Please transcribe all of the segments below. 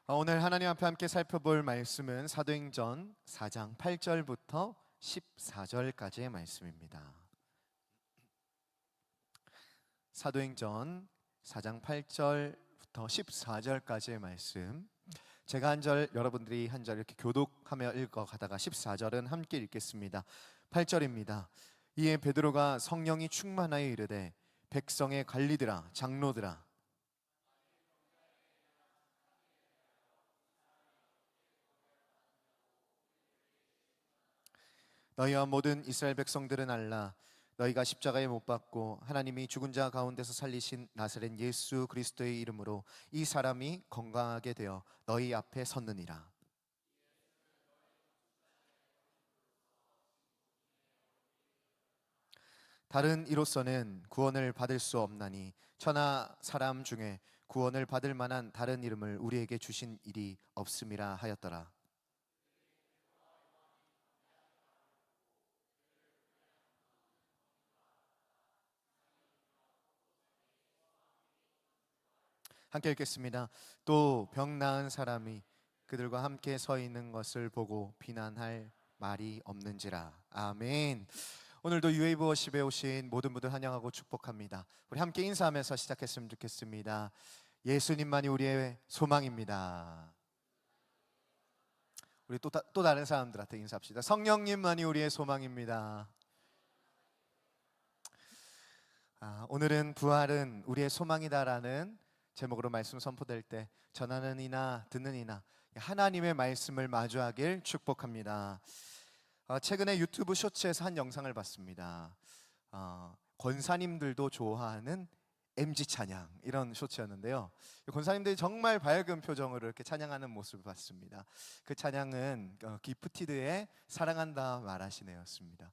오늘 하나님 앞에 함께 살펴볼 말씀은 사도행전 4장 8절부터 14절까지의 말씀입니다. 사도행전 4장 8절부터 14절까지의 말씀, 제가 한 절, 여러분들이 한 절 이렇게 교독하며 읽어가다가 14절은 함께 읽겠습니다. 8절입니다. 이에 베드로가 성령이 충만하여 이르되 백성의 관리들아 장로들아 너희와 모든 이스라엘 백성들은 알라. 너희가 십자가에 못 박고 하나님이 죽은 자 가운데서 살리신 나사렛 예수 그리스도의 이름으로 이 사람이 건강하게 되어 너희 앞에 섰느니라. 다른 이로서는 구원을 받을 수 없나니 천하 사람 중에 구원을 받을 만한 다른 이름을 우리에게 주신 일이 없음이라 하였더라. 함께 읽겠습니다. 또 병 나은 사람이 그들과 함께 서 있는 것을 보고 비난할 말이 없는지라. 아멘. 오늘도 유에이브 워십에 오신 모든 분들 환영하고 축복합니다. 우리 함께 인사하면서 시작했으면 좋겠습니다. 예수님만이 우리의 소망입니다. 우리 또 다른 사람들한테 인사합시다. 성령님만이 우리의 소망입니다. 오늘은 부활은 우리의 소망이다라는 제목으로 말씀 선포될 때 전하는 이나 듣는 이나 하나님의 말씀을 마주하길 축복합니다. 최근에 유튜브 쇼츠에서 한 영상을 봤습니다. 권사님들도 좋아하는 MG 찬양, 이런 쇼츠였는데요. 권사님들이 정말 밝은 표정으로 이렇게 찬양하는 모습을 봤습니다. 그 찬양은 기프티드의 사랑한다 말하시네였습니다.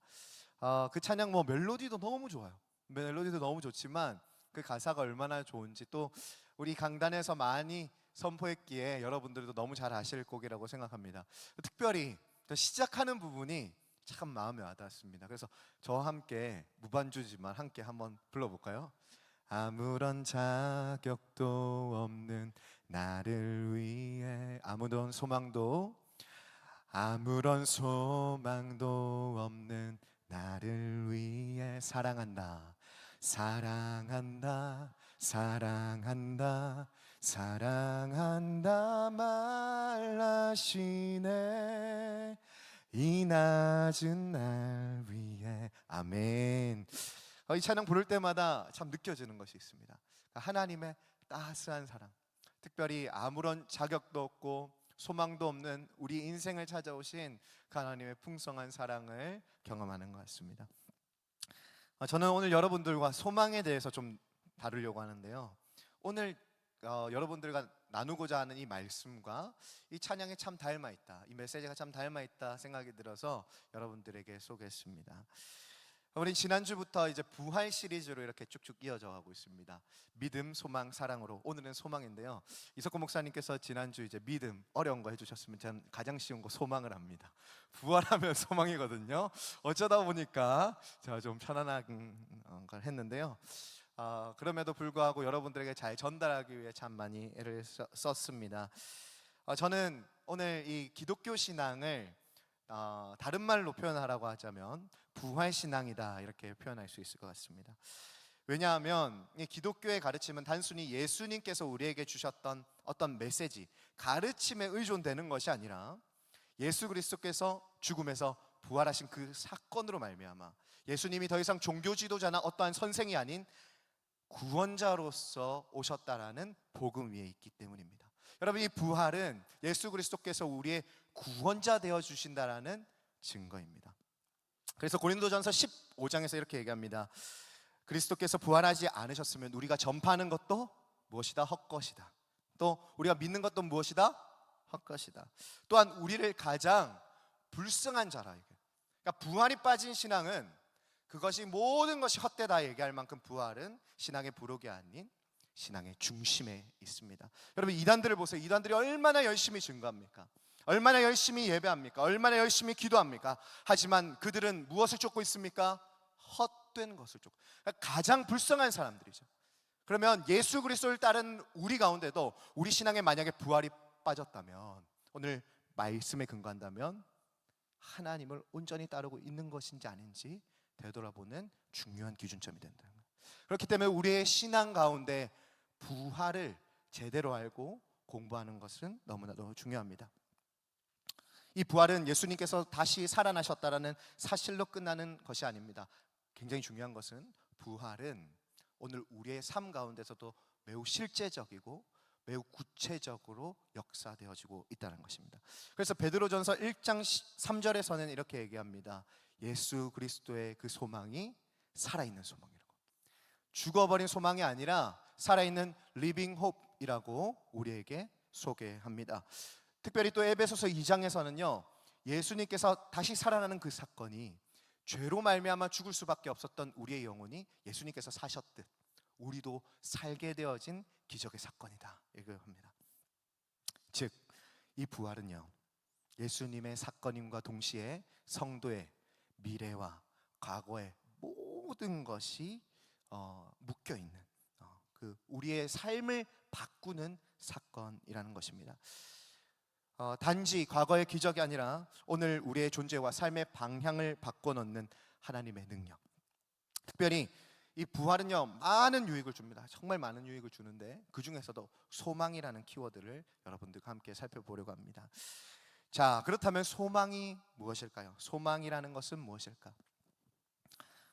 그 찬양 멜로디도 너무 좋아요. 멜로디도 너무 좋지만 그 가사가 얼마나 좋은지, 또 우리 강단에서 많이 선포했기에 여러분들도 너무 잘 아실 곡이라고 생각합니다. 특별히 시작하는 부분이 참 마음에 와닿았습니다. 그래서 저와 함께 무반주지만 함께 한번 불러볼까요? 아무런 자격도 없는 나를 위해 아무런 소망도 없는 나를 위해 사랑한다 사랑한다 사랑한다 사랑한다 말하시네 이 낮은 날 위해. 아멘. 이 찬양 부를 때마다 참 느껴지는 것이 있습니다. 하나님의 따스한 사랑, 특별히 아무런 자격도 없고 소망도 없는 우리 인생을 찾아오신 하나님의 풍성한 사랑을 경험하는 것 같습니다. 저는 오늘 여러분들과 소망에 대해서 좀 다루려고 하는데요. 오늘 여러분들과 나누고자 하는 이 말씀과 이 찬양에 참 닮아있다, 이 메시지가 참 닮아있다 생각이 들어서 여러분들에게 소개했습니다. 우리 지난주부터 이제 부활 시리즈로 이렇게 쭉쭉 이어져 가고 있습니다. 믿음, 소망, 사랑으로. 오늘은 소망인데요. 이석구 목사님께서 지난주 이제 믿음 어려운 거 해주셨으면 저는 가장 쉬운 거 소망을 합니다. 부활하면 소망이거든요. 어쩌다 보니까 제가 좀 편안한 걸 했는데요. 그럼에도 불구하고 여러분들에게 잘 전달하기 위해 참 많이 애를 썼습니다. 저는 오늘 이 기독교 신앙을 다른 말로 표현하라고 하자면 부활신앙이다, 이렇게 표현할 수 있을 것 같습니다. 왜냐하면 이 기독교의 가르침은 단순히 예수님께서 우리에게 주셨던 어떤 메시지, 가르침에 의존되는 것이 아니라 예수 그리스도께서 죽음에서 부활하신 그 사건으로 말미암아 예수님이 더 이상 종교 지도자나 어떠한 선생이 아닌 구원자로서 오셨다라는 복음 위에 있기 때문입니다. 여러분, 이 부활은 예수 그리스도께서 우리의 구원자 되어 주신다라는 증거입니다. 그래서 고린도전서 15장에서 이렇게 얘기합니다. 그리스도께서 부활하지 않으셨으면 우리가 전파하는 것도 무엇이다? 헛것이다. 또 우리가 믿는 것도 무엇이다? 헛것이다. 또한 우리를 가장 불쌍한 자라. 그러니까 부활이 빠진 신앙은 그것이 모든 것이 헛되다 얘기할 만큼 부활은 신앙의 부록이 아닌 신앙의 중심에 있습니다. 여러분, 이단들을 보세요. 이단들이 얼마나 열심히 증거합니까? 얼마나 열심히 예배합니까? 얼마나 열심히 기도합니까? 하지만 그들은 무엇을 쫓고 있습니까? 헛된 것을 쫓고. 가장 불쌍한 사람들이죠. 그러면 예수 그리스도를 따른 우리 가운데도 우리 신앙에 만약에 부활이 빠졌다면, 오늘 말씀에 근거한다면 하나님을 온전히 따르고 있는 것인지 아닌지 되돌아보는 중요한 기준점이 된다. 그렇기 때문에 우리의 신앙 가운데 부활을 제대로 알고 공부하는 것은 너무나도 중요합니다. 이 부활은 예수님께서 다시 살아나셨다라는 사실로 끝나는 것이 아닙니다. 굉장히 중요한 것은 부활은 오늘 우리의 삶 가운데서도 매우 실제적이고 매우 구체적으로 역사되어지고 있다는 것입니다. 그래서 베드로전서 1장 3절에서는 이렇게 얘기합니다. 예수 그리스도의 그 소망이 살아있는 소망이라고. 죽어버린 소망이 아니라 살아있는 리빙 홉이라고 우리에게 소개합니다. 특별히 또 에베소서 2장에서는요, 예수님께서 다시 살아나는 그 사건이 죄로 말미암아 죽을 수밖에 없었던 우리의 영혼이 예수님께서 사셨듯 우리도 살게 되어진 기적의 사건이다, 이걸 합니다. 즉, 이 부활은요, 예수님의 사건임과 동시에 성도의 미래와 과거의 모든 것이 묶여 있는 그 우리의 삶을 바꾸는 사건이라는 것입니다. 단지 과거의 기적이 아니라 오늘 우리의 존재와 삶의 방향을 바꿔놓는 하나님의 능력. 특별히 이 부활은요, 많은 유익을 줍니다. 정말 많은 유익을 주는데 그 중에서도 소망이라는 키워드를 여러분들과 함께 살펴보려고 합니다. 자, 그렇다면 소망이 무엇일까요? 소망이라는 것은 무엇일까?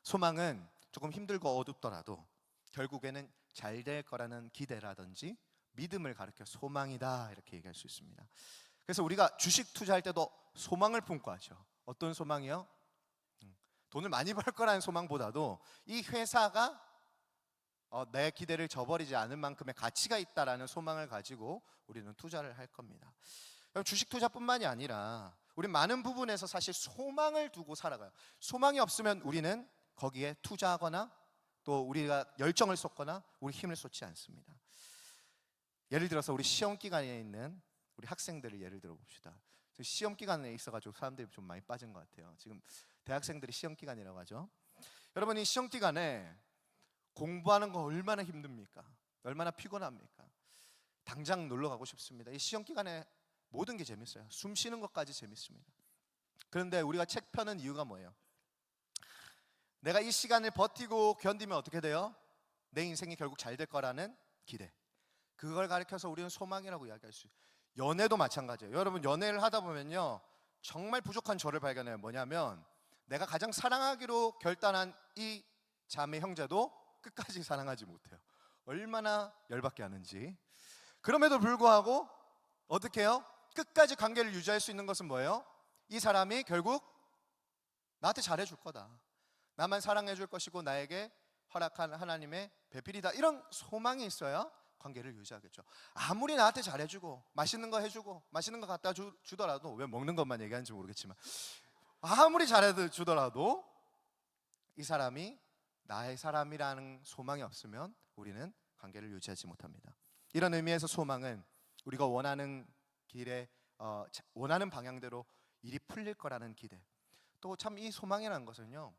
소망은 조금 힘들고 어둡더라도 결국에는 잘 될 거라는 기대라든지 믿음을 가리켜 소망이다, 이렇게 얘기할 수 있습니다. 그래서 우리가 주식 투자할 때도 소망을 품고 하죠. 어떤 소망이요? 돈을 많이 벌 거라는 소망보다도 이 회사가 내 기대를 저버리지 않을 만큼의 가치가 있다라는 소망을 가지고 우리는 투자를 할 겁니다. 주식 투자뿐만이 아니라 우리 많은 부분에서 사실 소망을 두고 살아가요. 소망이 없으면 우리는 거기에 투자하거나 또 우리가 열정을 쏟거나 우리 힘을 쏟지 않습니다. 예를 들어서 우리 시험 기간에 있는 우리 학생들을 예를 들어 봅시다. 시험 기간에 있어가지고 사람들이 좀 많이 빠진 것 같아요. 지금 대학생들이 시험 기간이라고 하죠. 여러분, 이 시험 기간에 공부하는 거 얼마나 힘듭니까? 얼마나 피곤합니까? 당장 놀러 가고 싶습니다. 이 시험 기간에 모든 게 재밌어요. 숨 쉬는 것까지 재밌습니다. 그런데 우리가 책 펴는 이유가 뭐예요? 내가 이 시간을 버티고 견디면 어떻게 돼요? 내 인생이 결국 잘 될 거라는 기대. 그걸 가리켜서 우리는 소망이라고 이야기할 수 있어요. 연애도 마찬가지예요. 여러분, 연애를 하다 보면요, 정말 부족한 저를 발견해요. 뭐냐면 내가 가장 사랑하기로 결단한 이 자매 형제도 끝까지 사랑하지 못해요. 얼마나 열받게 하는지. 그럼에도 불구하고 어떻게 해요? 끝까지 관계를 유지할 수 있는 것은 뭐예요? 이 사람이 결국 나한테 잘해줄 거다, 나만 사랑해줄 것이고 나에게 허락한 하나님의 배필이다, 이런 소망이 있어야 관계를 유지하겠죠. 아무리 나한테 잘해주고 맛있는 거 해주고 맛있는 거 갖다 주더라도, 왜 먹는 것만 얘기하는지 모르겠지만 아무리 잘해주더라도 이 사람이 나의 사람이라는 소망이 없으면 우리는 관계를 유지하지 못합니다. 이런 의미에서 소망은 우리가 원하는 길에 원하는 방향대로 일이 풀릴 거라는 기대. 또 참 이 소망이라는 것은요,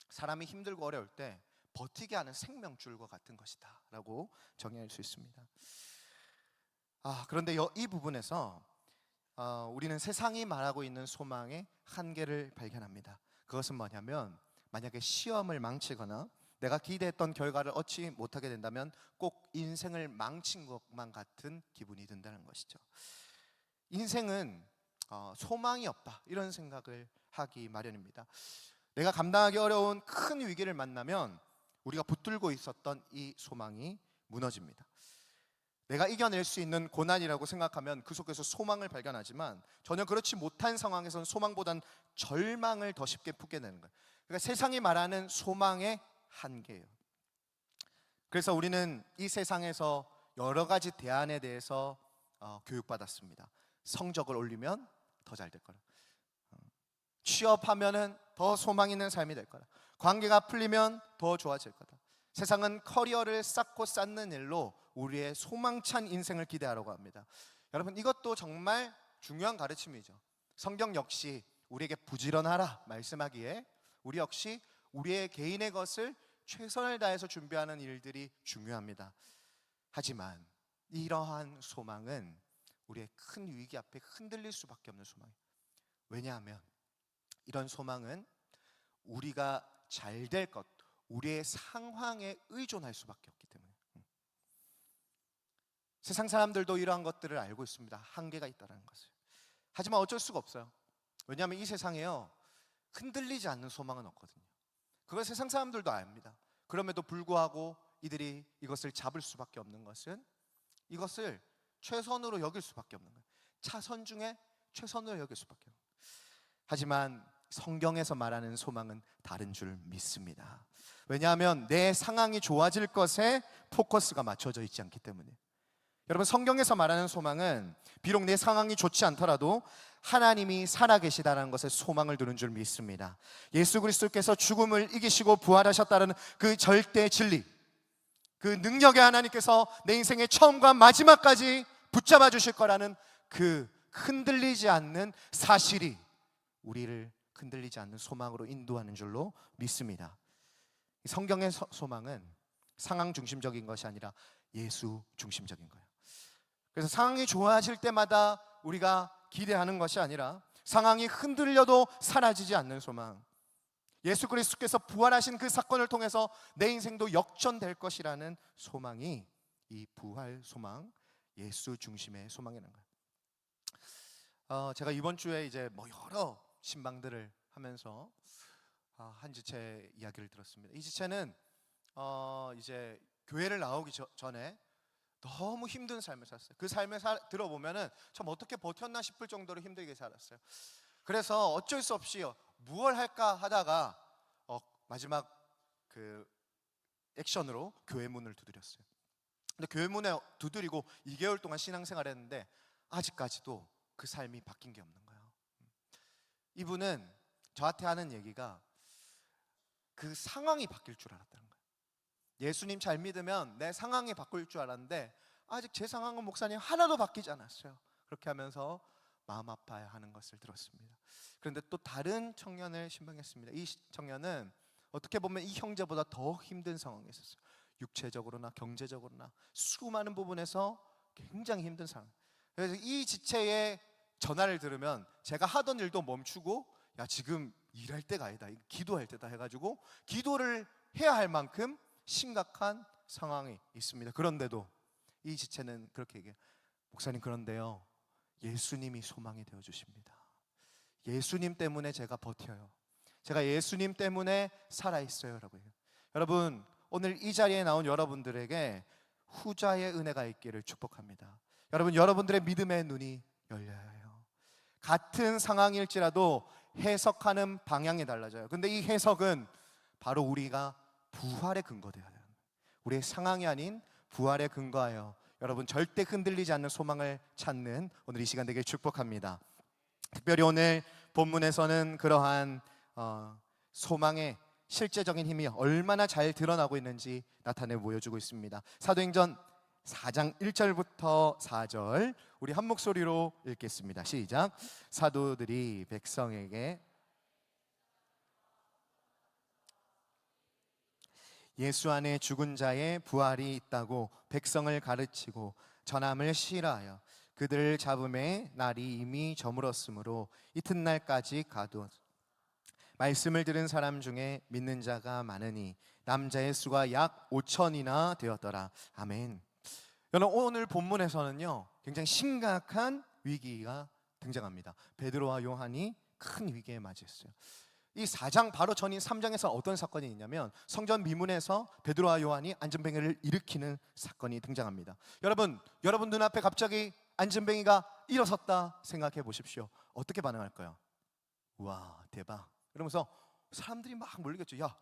사람이 힘들고 어려울 때 버티게 하는 생명줄과 같은 것이다 라고 정의할 수 있습니다. 그런데 이 부분에서 우리는 세상이 말하고 있는 소망의 한계를 발견합니다. 그것은 뭐냐면, 만약에 시험을 망치거나 내가 기대했던 결과를 얻지 못하게 된다면 꼭 인생을 망친 것만 같은 기분이 든다는 것이죠. 인생은 소망이 없다, 이런 생각을 하기 마련입니다. 내가 감당하기 어려운 큰 위기를 만나면 우리가 붙들고 있었던 이 소망이 무너집니다. 내가 이겨낼 수 있는 고난이라고 생각하면 그 속에서 소망을 발견하지만 전혀 그렇지 못한 상황에서는 소망보단 절망을 더 쉽게 품게 되는 거예요. 그러니까 세상이 말하는 소망의 한계예요. 그래서 우리는 이 세상에서 여러 가지 대안에 대해서 교육받았습니다. 성적을 올리면 더 잘 될 거라, 취업하면은 더 소망 있는 삶이 될 거라, 관계가 풀리면 더 좋아질 거다. 세상은 커리어를 쌓고 쌓는 일로 우리의 소망찬 인생을 기대하라고 합니다. 여러분, 이것도 정말 중요한 가르침이죠. 성경 역시 우리에게 부지런하라 말씀하기에 우리 역시 우리의 개인의 것을 최선을 다해서 준비하는 일들이 중요합니다. 하지만 이러한 소망은 우리의 큰 위기 앞에 흔들릴 수밖에 없는 소망이에요. 왜냐하면 이런 소망은 우리가 잘 될 것, 우리의 상황에 의존할 수밖에 없기 때문에. 세상 사람들도 이러한 것들을 알고 있습니다. 한계가 있다는 것을. 하지만 어쩔 수가 없어요. 왜냐하면 이 세상에요, 흔들리지 않는 소망은 없거든요. 그걸 세상 사람들도 압니다. 그럼에도 불구하고 이들이 이것을 잡을 수밖에 없는 것은 이것을 최선으로 여길 수밖에 없는 거예요. 차선 중에 최선으로 여길 수밖에 없는 거예요. 하지만 성경에서 말하는 소망은 다른 줄 믿습니다. 왜냐하면 내 상황이 좋아질 것에 포커스가 맞춰져 있지 않기 때문에. 여러분, 성경에서 말하는 소망은 비록 내 상황이 좋지 않더라도 하나님이 살아계시다는 것에 소망을 두는 줄 믿습니다. 예수 그리스도께서 죽음을 이기시고 부활하셨다는 그 절대 진리, 그 능력의 하나님께서 내 인생의 처음과 마지막까지 붙잡아 주실 거라는 그 흔들리지 않는 사실이 우리를 흔들리지 않는 소망으로 인도하는 줄로 믿습니다. 성경의 소망은 상황 중심적인 것이 아니라 예수 중심적인 거예요. 그래서 상황이 좋아질 때마다 우리가 기대하는 것이 아니라 상황이 흔들려도 사라지지 않는 소망, 예수 그리스도께서 부활하신 그 사건을 통해서 내 인생도 역전될 것이라는 소망이 이 부활 소망, 예수 중심의 소망이라는 거예요. 제가 이번 주에 이제 여러 신방들을 하면서 한 지체 이야기를 들었습니다. 이 지체는 이제 교회를 나오기 전에 너무 힘든 삶을 살았어요. 그 삶을 들어보면은 참 어떻게 버텼나 싶을 정도로 힘들게 살았어요. 그래서 어쩔 수 없이 무얼 할까 하다가 마지막 그 액션으로 교회 문을 두드렸어요. 근데 교회 문에 두드리고 2개월 동안 신앙생활을 했는데 아직까지도 그 삶이 바뀐 게 없는 거예요. 이분은 저한테 하는 얘기가 그 상황이 바뀔 줄 알았다는 거예요. 예수님 잘 믿으면 내 상황이 바뀔 줄 알았는데 아직 제 상황은 목사님 하나도 바뀌지 않았어요. 그렇게 하면서 마음 아파하는 것을 들었습니다. 그런데 또 다른 청년을 신방했습니다. 이 청년은 어떻게 보면 이 형제보다 더 힘든 상황에 있었어요. 육체적으로나 경제적으로나 수많은 부분에서 굉장히 힘든 상황. 그래서 이 지체의 전화를 들으면 제가 하던 일도 멈추고 야, 지금 일할 때가 아니다, 기도할 때다 해가지고 기도를 해야 할 만큼 심각한 상황이 있습니다. 그런데도 이 지체는 그렇게 얘기해요. 목사님, 그런데요, 예수님이 소망이 되어주십니다. 예수님 때문에 제가 버텨요. 제가 예수님 때문에 살아있어요 라고 해요. 여러분, 오늘 이 자리에 나온 여러분들에게 후자의 은혜가 있기를 축복합니다. 여러분, 여러분들의 믿음의 눈이 열려야 해요. 같은 상황일지라도 해석하는 방향이 달라져요. 근데 이 해석은 바로 우리가 부활에 근거되어야 돼요. 우리의 상황이 아닌 부활에 근거하여 여러분 절대 흔들리지 않는 소망을 찾는 오늘 이 시간 되길 축복합니다. 특별히 오늘 본문에서는 그러한 소망의 실제적인 힘이 얼마나 잘 드러나고 있는지 나타내 보여주고 있습니다. 사도행전 4장 1절부터 4절 우리 한 목소리로 읽겠습니다. 시작. 사도들이 백성에게 예수 안에 죽은 자의 부활이 있다고 백성을 가르치고 전함을 시라하여 그들을 잡음에 날이 이미 저물었으므로 이튿날까지 가두었. 말씀을 들은 사람 중에 믿는 자가 많으니 남자의 수가 약 5천이나 되었더라. 아멘. 여러분, 오늘 본문에서는요 굉장히 심각한 위기가 등장합니다. 베드로와 요한이 큰 위기에 맞이했어요. 이 4장 바로 전인 3장에서 어떤 사건이 있냐면 성전 미문에서 베드로와 요한이 안전뱅이를 일으키는 사건이 등장합니다. 여러분 눈앞에 갑자기 안전뱅이가 일어섰다 생각해 보십시오. 어떻게 반응할까요? 우와, 대박 이러면서 사람들이 막 몰리겠죠. 야,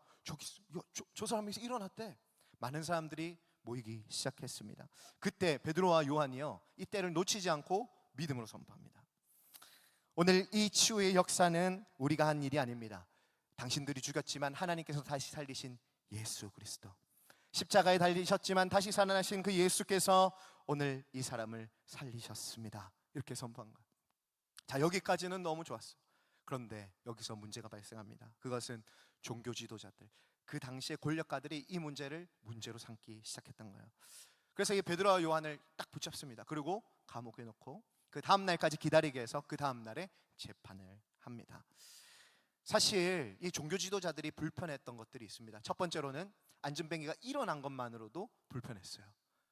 저 사람이 일어났대. 많은 사람들이 모이기 시작했습니다. 그때 베드로와 요한이요 이 때를 놓치지 않고 믿음으로 선포합니다. 오늘 이 치유의 역사는 우리가 한 일이 아닙니다. 당신들이 죽였지만 하나님께서 다시 살리신 예수 그리스도, 십자가에 달리셨지만 다시 살아나신 그 예수께서 오늘 이 사람을 살리셨습니다. 이렇게 선포한 거예요. 자, 여기까지는 너무 좋았어. 그런데 여기서 문제가 발생합니다. 그것은 종교 지도자들, 그 당시의 권력가들이 이 문제를 문제로 삼기 시작했던 거예요. 그래서 이 베드로와 요한을 딱 붙잡습니다. 그리고 감옥에 넣고 그 다음 날까지 기다리게 해서 그 다음 날에 재판을 합니다. 사실 이 종교 지도자들이 불편했던 것들이 있습니다. 첫 번째로는 안진뱅이가 일어난 것만으로도 불편했어요.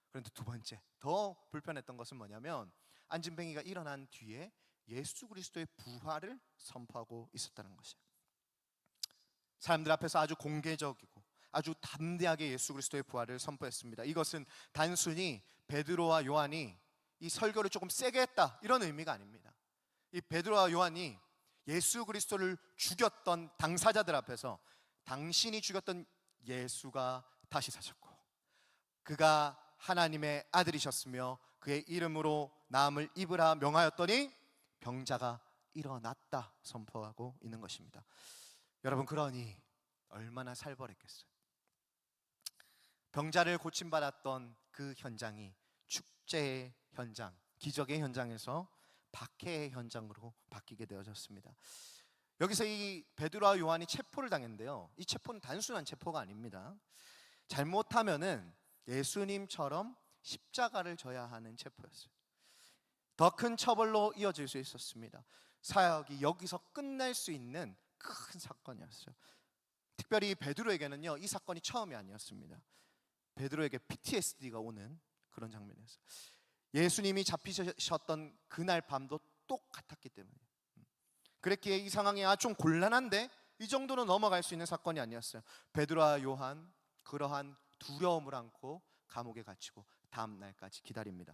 그런데 두 번째 더 불편했던 것은 뭐냐면 안진뱅이가 일어난 뒤에 예수 그리스도의 부활을 선포하고 있었다는 것이에요. 사람들 앞에서 아주 공개적이고 아주 담대하게 예수 그리스도의 부활을 선포했습니다. 이것은 단순히 베드로와 요한이 이 설교를 조금 세게 했다 이런 의미가 아닙니다. 이 베드로와 요한이 예수 그리스도를 죽였던 당사자들 앞에서 당신이 죽였던 예수가 다시 사셨고 그가 하나님의 아들이셨으며 그의 이름으로 나음을 입으라 명하였더니 병자가 일어났다 선포하고 있는 것입니다. 여러분, 그러니 얼마나 살벌했겠어요. 병자를 고침받았던 그 현장이 축제의 현장, 기적의 현장에서 박해의 현장으로 바뀌게 되어졌습니다. 여기서 이 베드로와 요한이 체포를 당했는데요, 이 체포는 단순한 체포가 아닙니다. 잘못하면은 예수님처럼 십자가를 져야 하는 체포였어요. 더 큰 처벌로 이어질 수 있었습니다. 사역이 여기서 끝날 수 있는 큰 사건이었어요. 특별히 베드로에게는요, 이 사건이 처음이 아니었습니다. 베드로에게 PTSD가 오는 그런 장면이었어요. 예수님이 잡히셨던 그날 밤도 똑같았기 때문에, 그랬기에 이 상황이 좀 곤란한데 이 정도는 넘어갈 수 있는 사건이 아니었어요. 베드로와 요한 그러한 두려움을 안고 감옥에 갇히고 다음 날까지 기다립니다.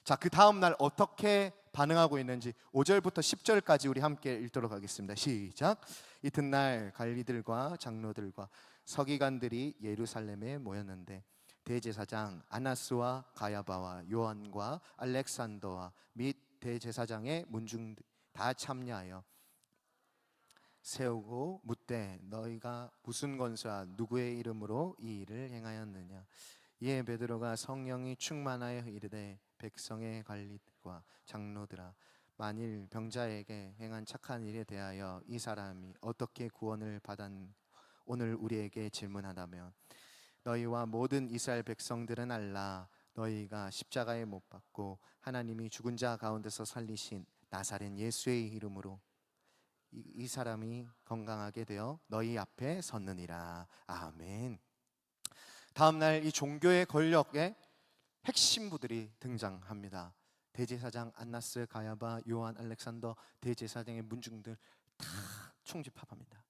자, 그 다음 날 어떻게 반응하고 있는지 5절부터 10절까지 우리 함께 읽도록 하겠습니다. 시작. 이튿날 관리들과 장로들과 서기관들이 예루살렘에 모였는데 대제사장 아나스와 가야바와 요한과 알렉산더와 및 대제사장의 문중들 다 참여하여 세우고 묻되 너희가 무슨 권세와 누구의 이름으로 이 일을 행하였느냐. 이에 베드로가 성령이 충만하여 이르되 백성의 관리들과 장로들아, 만일 병자에게 행한 착한 일에 대하여 이 사람이 어떻게 구원을 받았 오늘 우리에게 질문하다면 너희와 모든 이스라엘 백성들은 알라. 너희가 십자가에 못 박고 하나님이 죽은 자 가운데서 살리신 나사렛 예수의 이름으로 이 사람이 건강하게 되어 너희 앞에 섰느니라. 아멘. 다음 날 이 종교의 권력의 핵심부들이 등장합니다. 대제사장 안나스, 가야바, 요한, 알렉산더 대제사장의 문중들 다 총집합합니다.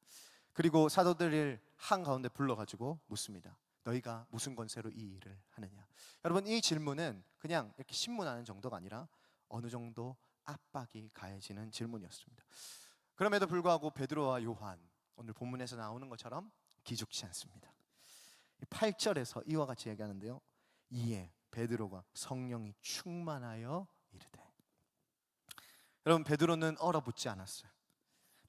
그리고 사도들을 한가운데 불러가지고 묻습니다. 너희가 무슨 권세로 이 일을 하느냐. 여러분, 이 질문은 그냥 이렇게 신문하는 정도가 아니라 어느 정도 압박이 가해지는 질문이었습니다. 그럼에도 불구하고 베드로와 요한, 오늘 본문에서 나오는 것처럼 기죽지 않습니다. 8절에서 이와 같이 얘기하는데요, 이에 베드로가 성령이 충만하여 이르되. 여러분, 베드로는 얼어붙지 않았어요.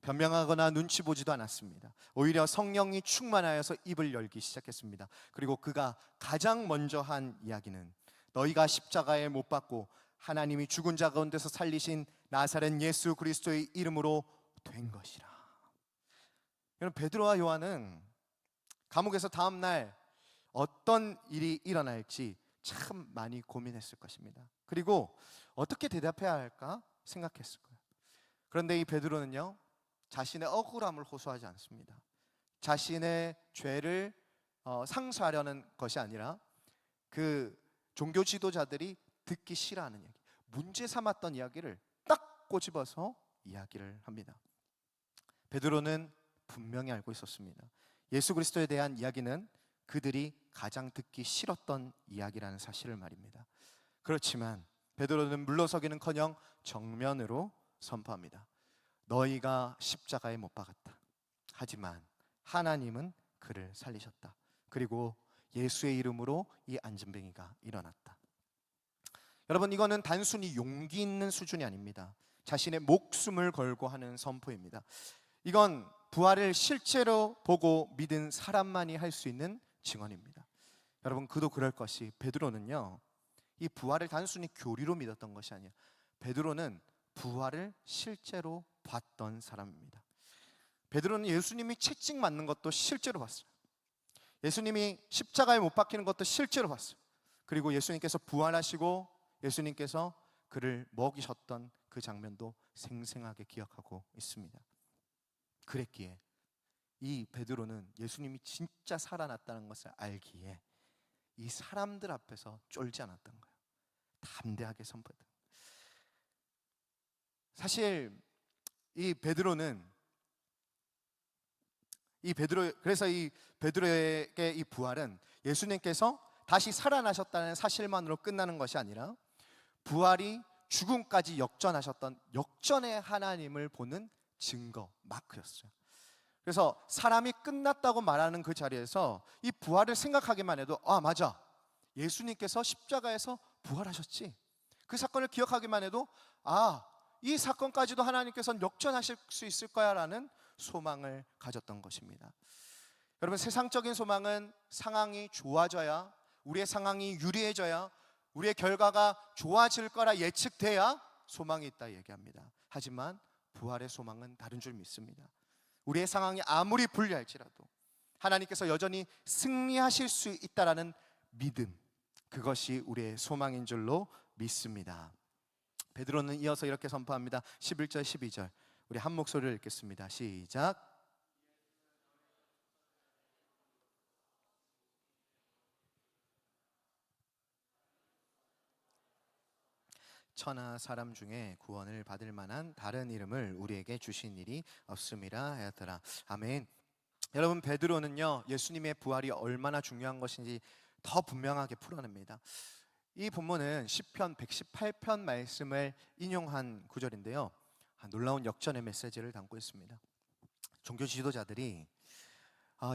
변명하거나 눈치 보지도 않았습니다. 오히려 성령이 충만하여서 입을 열기 시작했습니다. 그리고 그가 가장 먼저 한 이야기는 너희가 십자가에 못 박고 하나님이 죽은 자 가운데서 살리신 나사렛 예수 그리스도의 이름으로 된 것이라. 여러분, 베드로와 요한은 감옥에서 다음 날 어떤 일이 일어날지 참 많이 고민했을 것입니다. 그리고 어떻게 대답해야 할까 생각했을 거예요. 그런데 이 베드로는요, 자신의 억울함을 호소하지 않습니다. 자신의 죄를 상쇄하려는 것이 아니라 그 종교 지도자들이 듣기 싫어하는 이야기, 문제 삼았던 이야기를 딱 꼬집어서 이야기를 합니다. 베드로는 분명히 알고 있었습니다. 예수 그리스도에 대한 이야기는 그들이 가장 듣기 싫었던 이야기라는 사실을 말입니다. 그렇지만 베드로는 물러서기는커녕 정면으로 선포합니다. 너희가 십자가에 못 박았다. 하지만 하나님은 그를 살리셨다. 그리고 예수의 이름으로 이 안진뱅이가 일어났다. 여러분, 이거는 단순히 용기 있는 수준이 아닙니다. 자신의 목숨을 걸고 하는 선포입니다. 이건 부활을 실제로 보고 믿은 사람만이 할 수 있는 증언입니다. 여러분, 그도 그럴 것이 베드로는요, 이 부활을 단순히 교리로 믿었던 것이 아니에요. 베드로는 부활을 실제로 봤던 사람입니다. 베드로는 예수님이 채찍 맞는 것도 실제로 봤어요. 예수님이 십자가에 못 박히는 것도 실제로 봤어요. 그리고 예수님께서 부활하시고 예수님께서 그를 먹이셨던 그 장면도 생생하게 기억하고 있습니다. 그랬기에 이 베드로는 예수님이 진짜 살아났다는 것을 알기에 이 사람들 앞에서 쫄지 않았던 거예요. 담대하게 선포했던 거예요. 사실 그래서 이 베드로에게 이 부활은 예수님께서 다시 살아나셨다는 사실만으로 끝나는 것이 아니라 부활이 죽음까지 역전하셨던 역전의 하나님을 보는 증거, 마크였어요. 그래서 사람이 끝났다고 말하는 그 자리에서 이 부활을 생각하기만 해도 맞아, 예수님께서 십자가에서 부활하셨지, 그 사건을 기억하기만 해도 이 사건까지도 하나님께서는 역전하실 수 있을 거야 라는 소망을 가졌던 것입니다. 여러분, 세상적인 소망은 상황이 좋아져야, 우리의 상황이 유리해져야, 우리의 결과가 좋아질 거라 예측돼야 소망이 있다 얘기합니다. 하지만 부활의 소망은 다른 줄 믿습니다. 우리의 상황이 아무리 불리할지라도 하나님께서 여전히 승리하실 수 있다라는 믿음, 그것이 우리의 소망인 줄로 믿습니다. 베드로는 이어서 이렇게 선포합니다. 11절 12절 우리 한 목소리를 읽겠습니다. 시작. 천하 사람 중에 구원을 받을 만한 다른 이름을 우리에게 주신 일이 없음이라 하였더라. 아멘. 여러분, 베드로는요, 예수님의 부활이 얼마나 중요한 것인지 더 분명하게 풀어냅니다. 이 본문은 시편 118편 말씀을 인용한 구절인데요, 놀라운 역전의 메시지를 담고 있습니다. 종교 지도자들이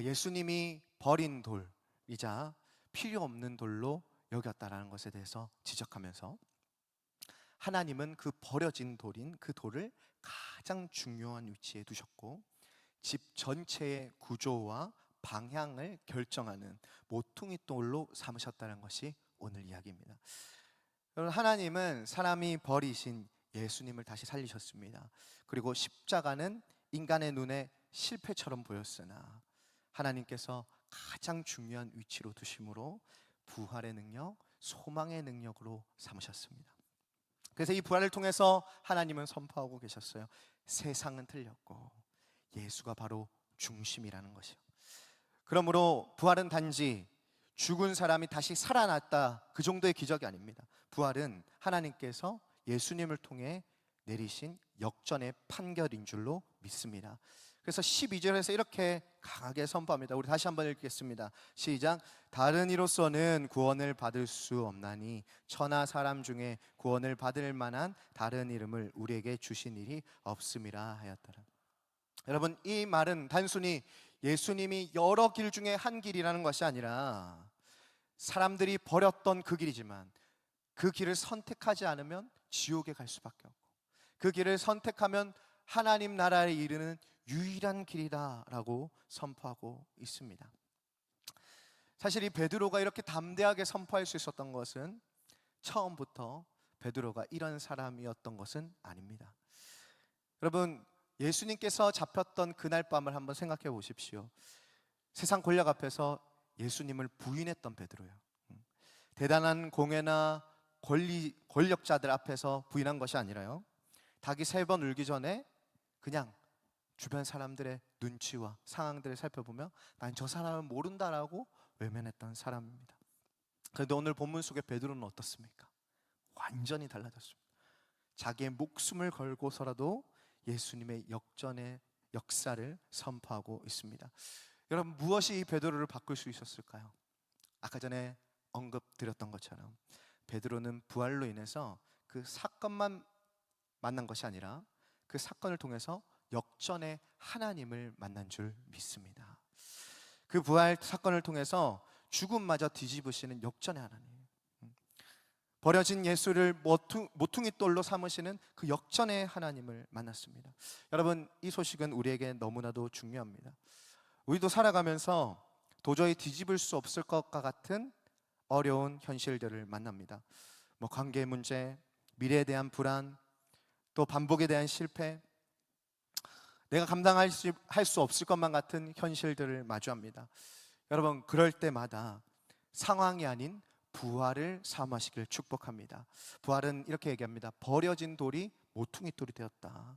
예수님이 버린 돌이자 필요 없는 돌로 여겼다라는 것에 대해서 지적하면서 하나님은 그 버려진 돌인 그 돌을 가장 중요한 위치에 두셨고 집 전체의 구조와 방향을 결정하는 모퉁이 돌로 삼으셨다는 것이 오늘 이야기입니다. 여러분, 하나님은 사람이 버리신 예수님을 다시 살리셨습니다. 그리고 십자가는 인간의 눈에 실패처럼 보였으나 하나님께서 가장 중요한 위치로 두심으로 부활의 능력, 소망의 능력으로 삼으셨습니다. 그래서 이 부활을 통해서 하나님은 선포하고 계셨어요. 세상은 틀렸고 예수가 바로 중심이라는 것이요. 그러므로 부활은 단지 죽은 사람이 다시 살아났다, 그 정도의 기적이 아닙니다. 부활은 하나님께서 예수님을 통해 내리신 역전의 판결인 줄로 믿습니다. 그래서 12절에서 이렇게 강하게 선포합니다. 우리 다시 한번 읽겠습니다. 시작. 다른 이로서는 구원을 받을 수 없나니 천하 사람 중에 구원을 받을 만한 다른 이름을 우리에게 주신 일이 없음이라 하였더라. 여러분, 이 말은 단순히 예수님이 여러 길 중에 한 길이라는 것이 아니라 사람들이 버렸던 그 길이지만 그 길을 선택하지 않으면 지옥에 갈 수밖에 없고 그 길을 선택하면 하나님 나라에 이르는 유일한 길이다라고 선포하고 있습니다. 사실 이 베드로가 이렇게 담대하게 선포할 수 있었던 것은 처음부터 베드로가 이런 사람이었던 것은 아닙니다. 여러분, 예수님께서 잡혔던 그날 밤을 한번 생각해 보십시오. 세상 권력 앞에서 예수님을 부인했던 베드로요. 대단한 공회나 권력자들 앞에서 부인한 것이 아니라요, 닭이 3번 울기 전에 그냥 주변 사람들의 눈치와 상황들을 살펴보며 난 저 사람을 모른다라고 외면했던 사람입니다. 그런데 오늘 본문 속의 베드로는 어떻습니까? 완전히 달라졌습니다. 자기의 목숨을 걸고서라도 예수님의 역전의 역사를 선포하고 있습니다. 여러분, 무엇이 이 베드로를 바꿀 수 있었을까요? 아까 전에 언급드렸던 것처럼 베드로는 부활로 인해서 그 사건만 만난 것이 아니라 그 사건을 통해서 역전의 하나님을 만난 줄 믿습니다. 그 부활 사건을 통해서 죽음마저 뒤집으시는 역전의 하나님, 버려진 예수를 모퉁이 돌로 삼으시는 그 역전의 하나님을 만났습니다. 여러분, 이 소식은 우리에게 너무나도 중요합니다. 우리도 살아가면서 도저히 뒤집을 수 없을 것과 같은 어려운 현실들을 만납니다. 관계 문제, 미래에 대한 불안, 또 반복에 대한 실패, 내가 감당할 수 없을 것만 같은 현실들을 마주합니다. 여러분, 그럴 때마다 상황이 아닌 부활을 사모하시길 축복합니다. 부활은 이렇게 얘기합니다. 버려진 돌이 모퉁이 돌이 되었다.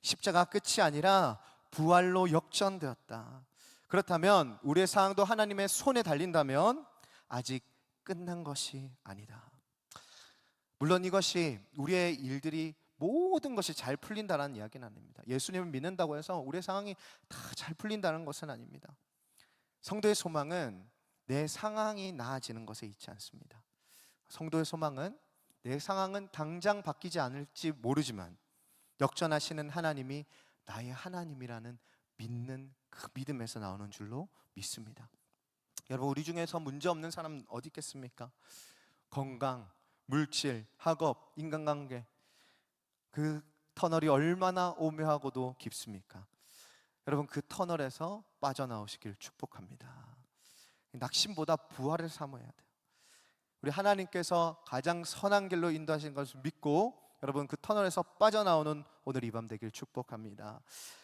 십자가 끝이 아니라 부활로 역전되었다. 그렇다면 우리의 상황도 하나님의 손에 달린다면 아직 끝난 것이 아니다. 물론 이것이 우리의 일들이 모든 것이 잘 풀린다는 이야기는 아닙니다. 예수님을 믿는다고 해서 우리의 상황이 다 잘 풀린다는 것은 아닙니다. 성도의 소망은 내 상황이 나아지는 것에 있지 않습니다. 성도의 소망은 내 상황은 당장 바뀌지 않을지 모르지만 역전하시는 하나님이 나의 하나님이라는 믿는 그 믿음에서 나오는 줄로 믿습니다. 여러분, 우리 중에서 문제 없는 사람 어디 있겠습니까? 건강, 물질, 학업, 인간관계, 그 터널이 얼마나 오묘하고도 깊습니까? 여러분, 그 터널에서 빠져나오시길 축복합니다. 낙심보다 부활을 사모해야 돼요. 우리 하나님께서 가장 선한 길로 인도하신 것을 믿고 여러분 그 터널에서 빠져나오는 오늘 이 밤 되길 축복합니다.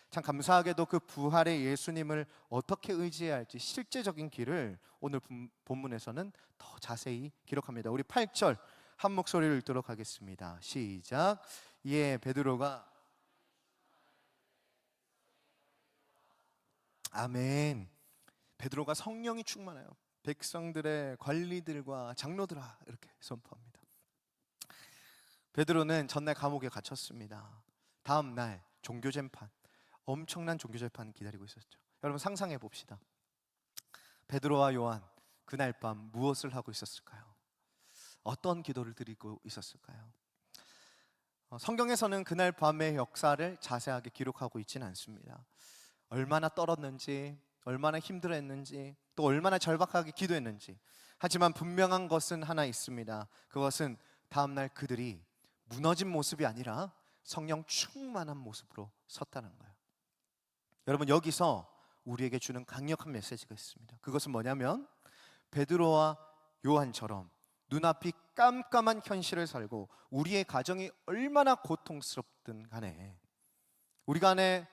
참 감사하게도 그 부활의 예수님을 어떻게 의지해야 할지 실제적인 길을 오늘 본문에서는 더 자세히 기록합니다. 우리 8절 한 목소리를 읽도록 하겠습니다. 시작. 이에 베드로가 아멘. 베드로가 성령이 충만해요. 백성들의 관리들과 장로들아 이렇게 선포합니다. 베드로는 전날 감옥에 갇혔습니다. 다음 날 종교재판, 엄청난 종교재판이 기다리고 있었죠. 여러분 상상해 봅시다. 베드로와 요한 그날 밤 무엇을 하고 있었을까요? 어떤 기도를 드리고 있었을까요? 성경에서는 그날 밤의 역사를 자세하게 기록하고 있지는 않습니다. 얼마나 떨었는지, 얼마나 힘들어했는지, 또 얼마나 절박하게 기도했는지. 하지만 분명한 것은 하나 있습니다. 그것은 다음날 그들이 무너진 모습이 아니라 성령 충만한 모습으로 섰다는 거예요. 여러분, 여기서 우리에게 주는 강력한 메시지가 있습니다. 그것은 뭐냐면 베드로와 요한처럼 눈앞이 깜깜한 현실을 살고 우리의 가정이 얼마나 고통스럽든 간에 우리가 안에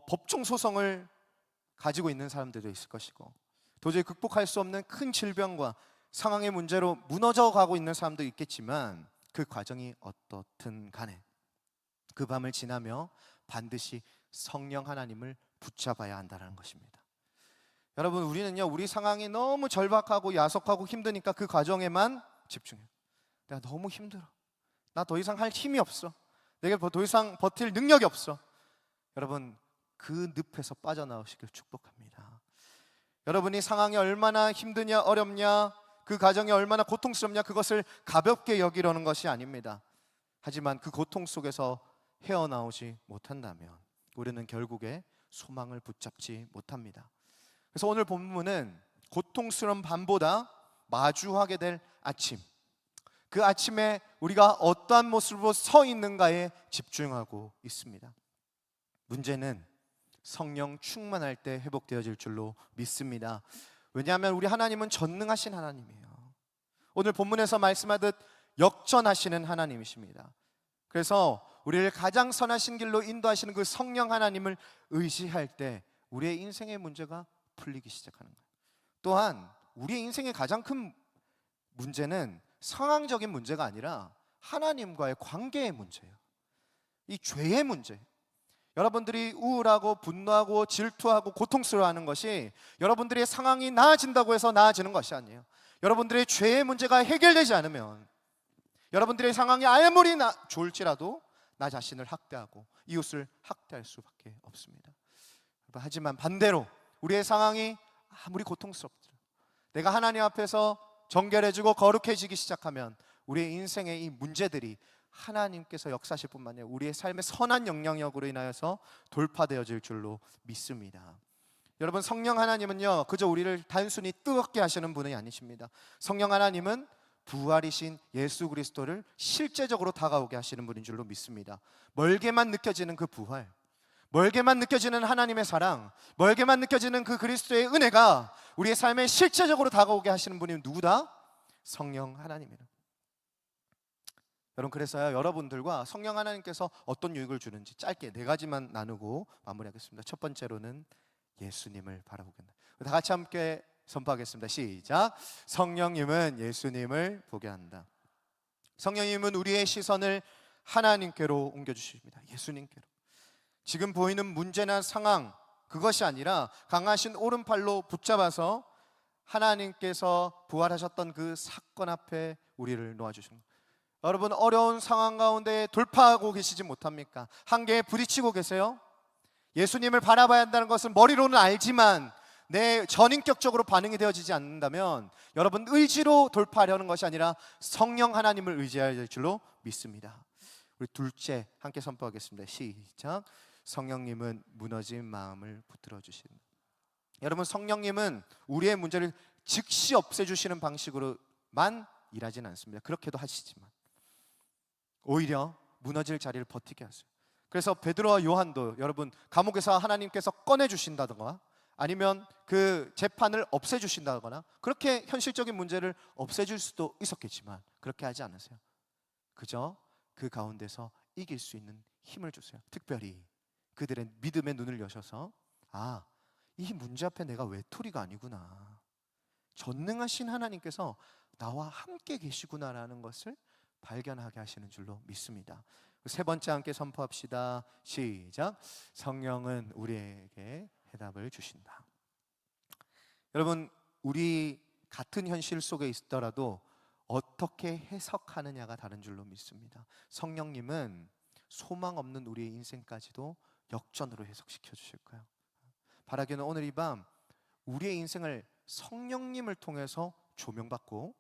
법정 소송을 가지고 있는 사람들도 있을 것이고 도저히 극복할 수 없는 큰 질병과 상황의 문제로 무너져 가고 있는 사람도 있겠지만 그 과정이 어떻든 간에 그 밤을 지나며 반드시 성령 하나님을 붙잡아야 한다는 것입니다. 여러분, 우리는요 우리 상황이 너무 절박하고 야속하고 힘드니까 그 과정에만 집중해요. 내가 너무 힘들어, 나 더 이상 할 힘이 없어, 내가 더 이상 버틸 능력이 없어. 여러분, 그 늪에서 빠져나오시길 축복합니다. 여러분이 상황이 얼마나 힘드냐 어렵냐, 그 과정이 얼마나 고통스럽냐, 그것을 가볍게 여기려는 것이 아닙니다. 하지만 그 고통 속에서 헤어나오지 못한다면 우리는 결국에 소망을 붙잡지 못합니다. 그래서 오늘 본문은 고통스러운 밤보다 마주하게 될 아침, 그 아침에 우리가 어떠한 모습으로 서 있는가에 집중하고 있습니다. 문제는 성령 충만할 때 회복되어질 줄로 믿습니다. 왜냐하면 우리 하나님은 전능하신 하나님이에요. 오늘 본문에서 말씀하듯 역전하시는 하나님이십니다. 그래서 우리를 가장 선하신 길로 인도하시는 그 성령 하나님을 의지할 때 우리의 인생의 문제가 풀리기 시작하는 거예요. 또한 우리의 인생의 가장 큰 문제는 상황적인 문제가 아니라 하나님과의 관계의 문제예요. 이 죄의 문제. 여러분들이 우울하고 분노하고 질투하고 고통스러워하는 것이 여러분들의 상황이 나아진다고 해서 나아지는 것이 아니에요. 여러분들의 죄의 문제가 해결되지 않으면 여러분들의 상황이 아무리 좋을지라도 나 자신을 학대하고 이웃을 학대할 수밖에 없습니다. 하지만 반대로 우리의 상황이 아무리 고통스럽더라도 내가 하나님 앞에서 정결해지고 거룩해지기 시작하면 우리의 인생의 이 문제들이 하나님께서 역사하실 뿐만 아니라 우리의 삶의 선한 영향력으로 인하여서 돌파되어질 줄로 믿습니다. 여러분, 성령 하나님은요 그저 우리를 단순히 뜨겁게 하시는 분이 아니십니다. 성령 하나님은 부활이신 예수 그리스도를 실제적으로 다가오게 하시는 분인 줄로 믿습니다. 멀게만 느껴지는 그 부활, 멀게만 느껴지는 하나님의 사랑, 멀게만 느껴지는 그 그리스도의 은혜가 우리의 삶에 실제적으로 다가오게 하시는 분이 누구다? 성령 하나님이다. 여러분, 그래서요 여러분들과 성령 하나님께서 어떤 유익을 주는지 짧게 4가지만 나누고 마무리하겠습니다. 첫 번째로는 예수님을 바라보겠다. 다 같이 함께 선포하겠습니다. 시작. 성령님은 예수님을 보게 한다. 성령님은 우리의 시선을 하나님께로 옮겨주십니다. 예수님께로. 지금 보이는 문제나 상황, 그것이 아니라 강하신 오른팔로 붙잡아서 하나님께서 부활하셨던 그 사건 앞에 우리를 놓아주십니다. 여러분, 어려운 상황 가운데 돌파하고 계시지 못합니까? 한계에 부딪히고 계세요? 예수님을 바라봐야 한다는 것은 머리로는 알지만 내 전인격적으로 반응이 되어지지 않는다면 여러분, 의지로 돌파하려는 것이 아니라 성령 하나님을 의지해야 될 줄로 믿습니다. 우리 둘째 함께 선포하겠습니다. 시작. 성령님은 무너진 마음을 붙들어 주신다. 여러분, 성령님은 우리의 문제를 즉시 없애주시는 방식으로만 일하지는 않습니다. 그렇게도 하시지만 오히려 무너질 자리를 버티게 하세요. 그래서 베드로와 요한도 여러분, 감옥에서 하나님께서 꺼내주신다던가 아니면 그 재판을 없애주신다거나 그렇게 현실적인 문제를 없애줄 수도 있었겠지만 그렇게 하지 않으세요. 그저 그 가운데서 이길 수 있는 힘을 주세요. 특별히 그들의 믿음의 눈을 여셔서 이 문제 앞에 내가 외톨이가 아니구나, 전능하신 하나님께서 나와 함께 계시구나라는 것을 발견하게 하시는 줄로 믿습니다. 세 번째 함께 선포합시다. 시작. 성령은 우리에게 해답을 주신다. 여러분, 우리 같은 현실 속에 있더라도 어떻게 해석하느냐가 다른 줄로 믿습니다. 성령님은 소망 없는 우리의 인생까지도 역전으로 해석시켜 주실 거예요. 바라기는 오늘 이 밤 우리의 인생을 성령님을 통해서 조명받고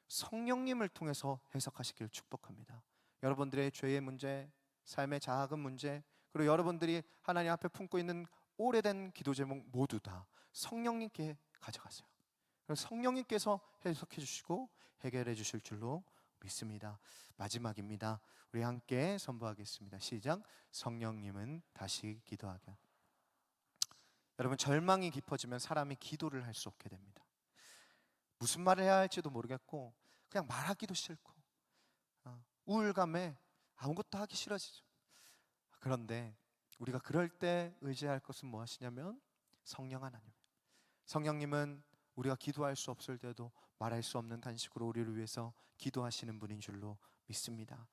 성령님을 통해서 해석하시기를 축복합니다. 여러분들의 죄의 문제, 삶의 작은 문제, 그리고 여러분들이 하나님 앞에 품고 있는 오래된 기도 제목 모두 다 성령님께 가져가세요. 성령님께서 해석해 주시고 해결해 주실 줄로 믿습니다. 마지막입니다. 우리 함께 선포하겠습니다. 시작. 성령님은 다시 기도하게. 여러분, 절망이 깊어지면 사람이 기도를 할 수 없게 됩니다. 무슨 말을 해야 할지도 모르겠고 그냥 말하기도 싫고 우울감에 아무것도 하기 싫어지죠. 그런데 우리가 그럴 때 의지할 것은 무엇이냐면 성령 하나님. 성령님은 우리가 기도할 수 없을 때도 말할 수 없는 단식으로 우리를 위해서 기도하시는 분인 줄로 믿습니다.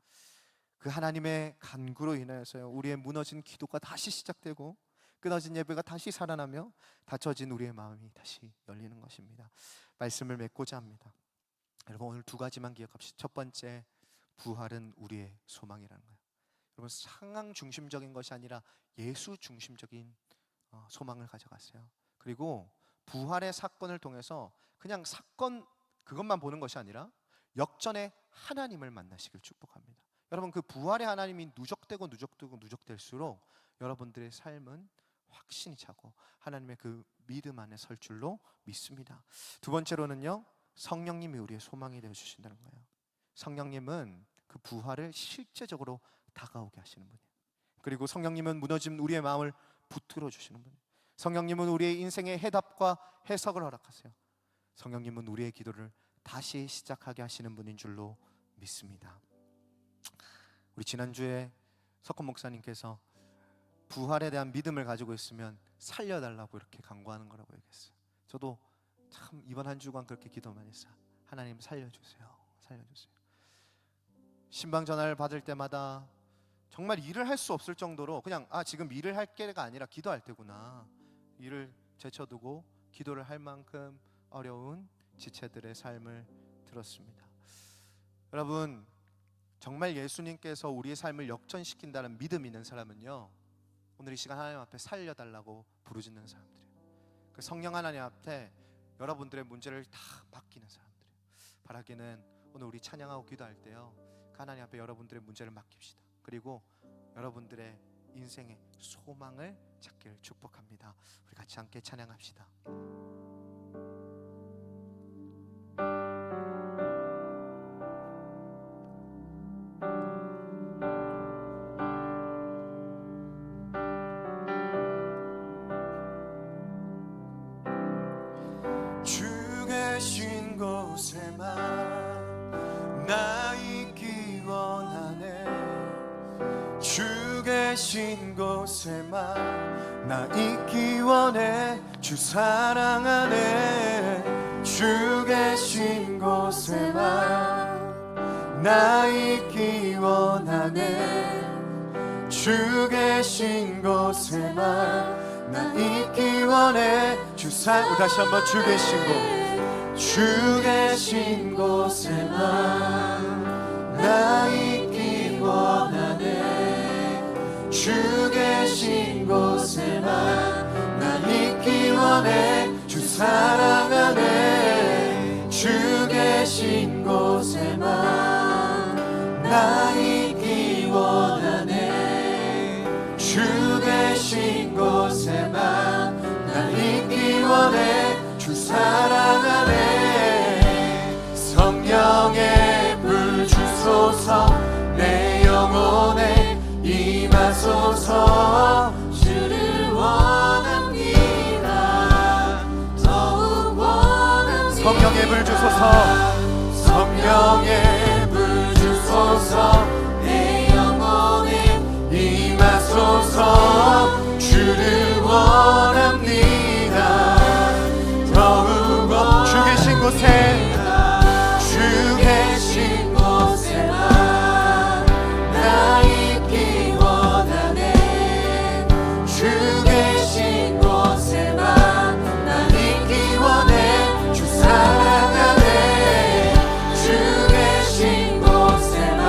그 하나님의 간구로 인하여서 우리의 무너진 기도가 다시 시작되고 끊어진 예배가 다시 살아나며 닫혀진 우리의 마음이 다시 열리는 것입니다. 말씀을 맺고자 합니다. 여러분, 오늘 두 가지만 기억합시다. 첫 번째, 부활은 우리의 소망이라는 거예요. 여러분, 상황 중심적인 것이 아니라 예수 중심적인 소망을 가져갔어요. 그리고 부활의 사건을 통해서 그냥 사건 그것만 보는 것이 아니라 역전의 하나님을 만나시길 축복합니다. 여러분, 그 부활의 하나님이 누적되고 누적될수록 여러분들의 삶은 확신이 차고 하나님의 그 믿음 안에 설 줄로 믿습니다. 두 번째로는요, 성령님이 우리의 소망이 되어 주신다는 거예요. 성령님은 그 부활을 실제적으로 다가오게 하시는 분이에요. 그리고 성령님은 무너진 우리의 마음을 붙들어 주시는 분이에요. 성령님은 우리의 인생의 해답과 해석을 허락하세요. 성령님은 우리의 기도를 다시 시작하게 하시는 분인 줄로 믿습니다. 우리 지난주에 석훈 목사님께서 부활에 대한 믿음을 가지고 있으면 살려달라고 이렇게 간구하는 거라고 얘기했어요. 저도 참 이번 한 주간 그렇게 기도 많이 했어요. 하나님 살려주세요, 살려주세요. 신방 전화를 받을 때마다 정말 일을 할 수 없을 정도로 그냥 지금 일을 할 때가 아니라 기도할 때구나, 일을 제쳐두고 기도를 할 만큼 어려운 지체들의 삶을 들었습니다. 여러분, 정말 예수님께서 우리의 삶을 역전시킨다는 믿음 있는 사람은요, 오늘 이 시간 하나님 앞에 살려달라고 부르짖는 사람들이에요. 그 성령 하나님 앞에 여러분들의 문제를 다 맡기는 사람들이에요. 바라기는 오늘 우리 찬양하고 기도할 때요, 그 하나님 앞에 여러분들의 문제를 맡깁시다. 그리고 여러분들의 인생의 소망을 찾기를 축복합니다. 우리 같이 함께 찬양합시다. 주 계신 곳에만 나 있기 원하네. 주 계신 곳에만 나 있기 원해. 주 사랑 안에 주 계신 곳에만 나 있기 원하네. 주 계신 곳에만 나 있기 원해. 우리 다시 한번 주 계신 곳, 주 계신 곳에만 나 있기 원하네. 주 계신 곳에만 나 있기 원해. 주 사랑 안에 주 계신 곳에만 나 있기 원하네. 주 계신 곳에만 나 있기 원해. 주 사랑 안에 성령의 불 주소서. 내 영혼에 임하소서. 주를 원합니다. 더욱 원합니다. 성령의 불 주소서. 성령의 불 주소서. 내 영혼에 임하소서. 주를 원합니다. 더욱 주 계신 곳에, 주 계신 곳에만 나 있기 원하네. 주 계신 곳에만 나 있기 원해. 주 사랑 안에 주 계신 곳에만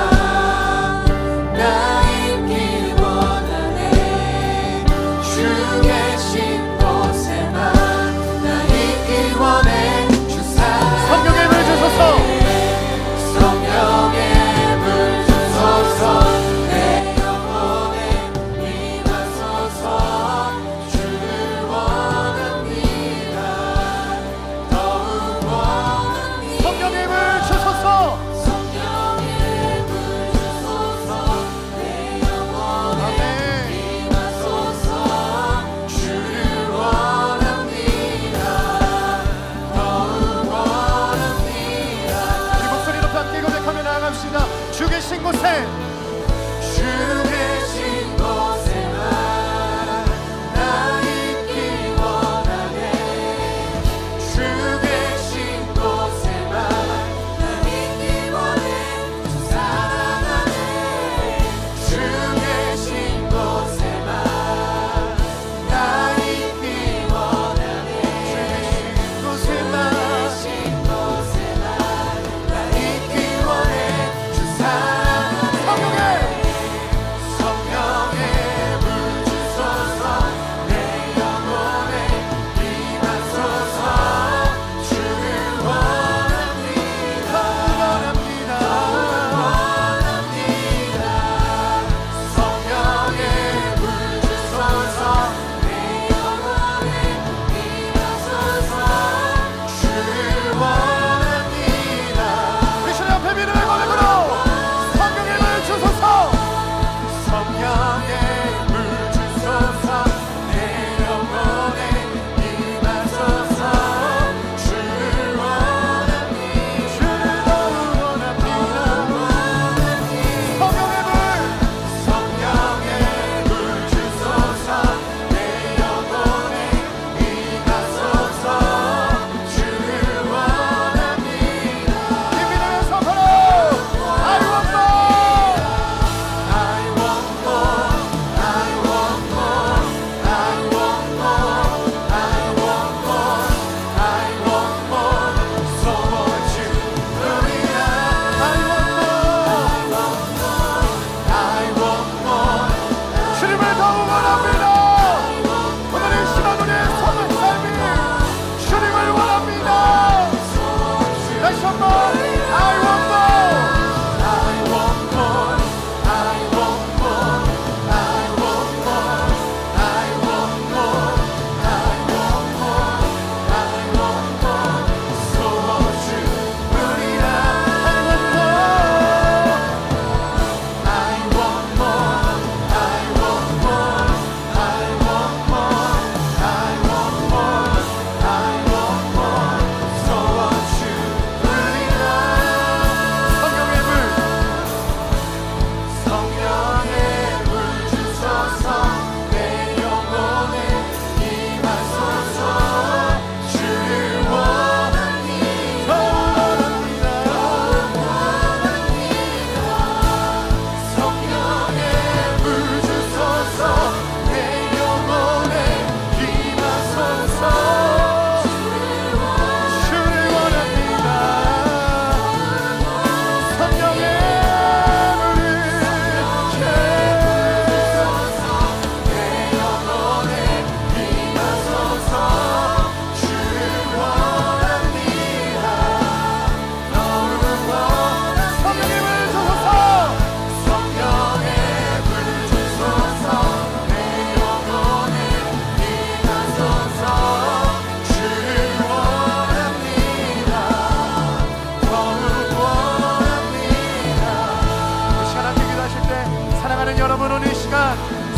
사랑하는 여러분, 오늘 이 시간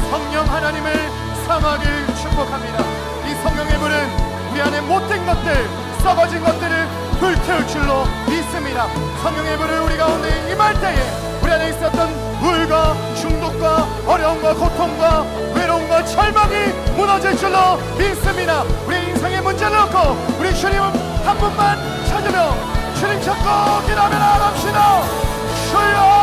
성령 하나님을 사모하길 축복합니다. 이 성령의 불은 우리 안에 못된 것들, 썩어진 것들을 불태울 줄로 믿습니다. 성령의 불을 우리 가운데 임할 때에 우리 안에 있었던 우울과 중독과 어려움과 고통과 외로움과 절망이 무너질 줄로 믿습니다. 우리 인생의 문제를 놓고 우리 주님 한 분만 찾으며 주님 찾고 기도하며 나갑시다. 주여,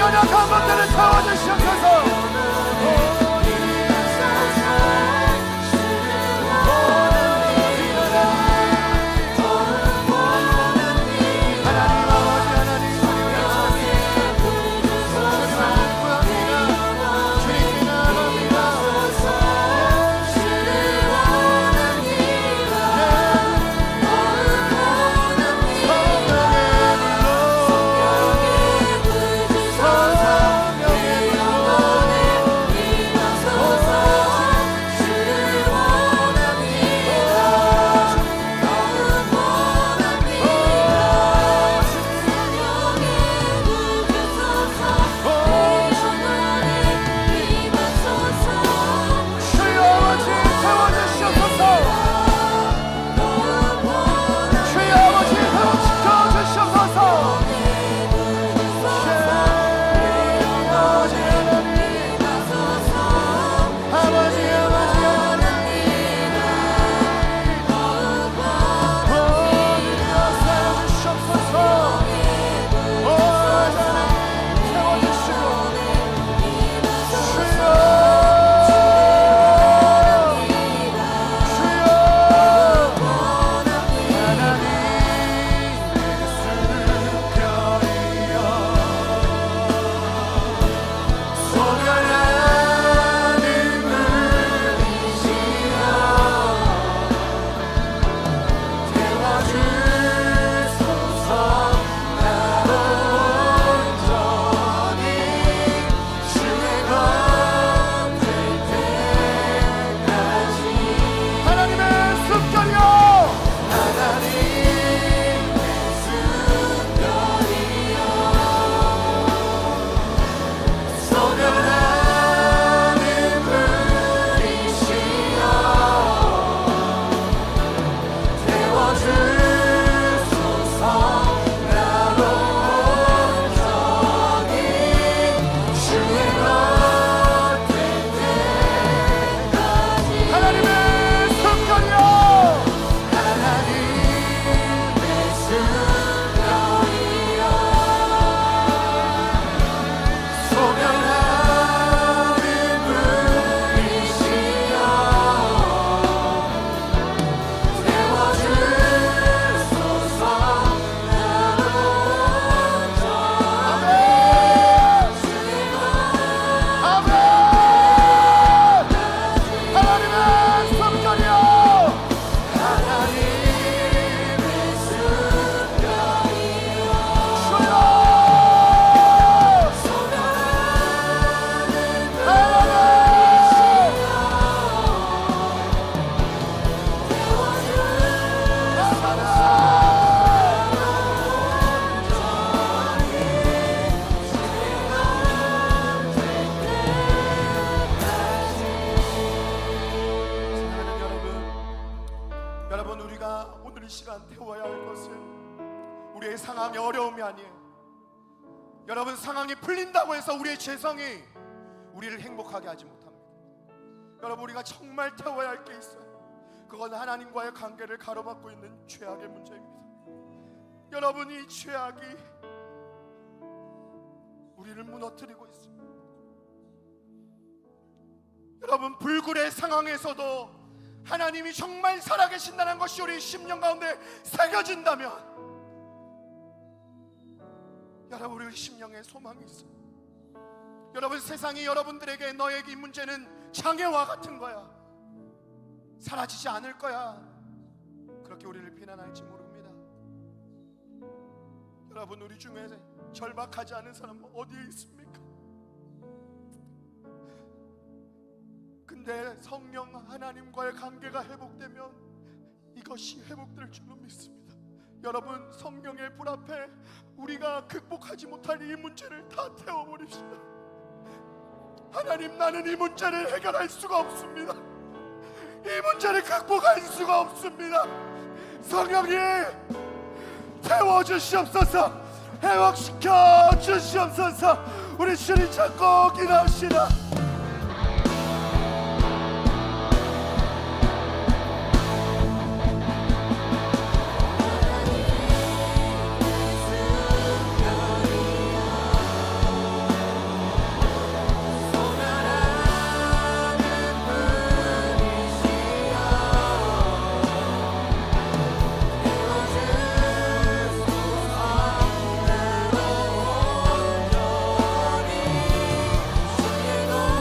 연약한 것들을 채워주시옵소서. 성령의 태워야 할 것은 우리의 상황의 어려움이 아니에요. 여러분, 상황이 풀린다고 해서 우리의 죄성이 우리를 행복하게 하지 못합니다. 여러분, 우리가 정말 태워야 할 게 있어요. 그건 하나님과의 관계를 가로막고 있는 죄악의 문제입니다. 여러분, 이 죄악이 우리를 무너뜨리고 있습니다. 여러분, 불굴의 상황에서도 하나님이 정말 살아계신다는 것이 우리 심령 가운데 새겨진다면, 여러분, 우리 심령에 소망이 있어요. 여러분, 세상이 여러분들에게 너에게 이 문제는 장애와 같은 거야, 사라지지 않을 거야, 그렇게 우리를 비난할지 모릅니다. 여러분, 우리 중에 절박하지 않은 사람은 어디에 있습니까? 근데 성령 하나님과의 관계가 회복되면 이것이 회복될 줄로 믿습니다. 여러분, 성령의 불 앞에 우리가 극복하지 못할 이 문제를 다 태워버립시다. 하나님, 나는 이 문제를 해결할 수가 없습니다. 이 문제를 극복할 수가 없습니다. 성령님, 태워주시옵소서, 회복시켜 주시옵소서. 우리 주님 찾고 기도합시다. 주시고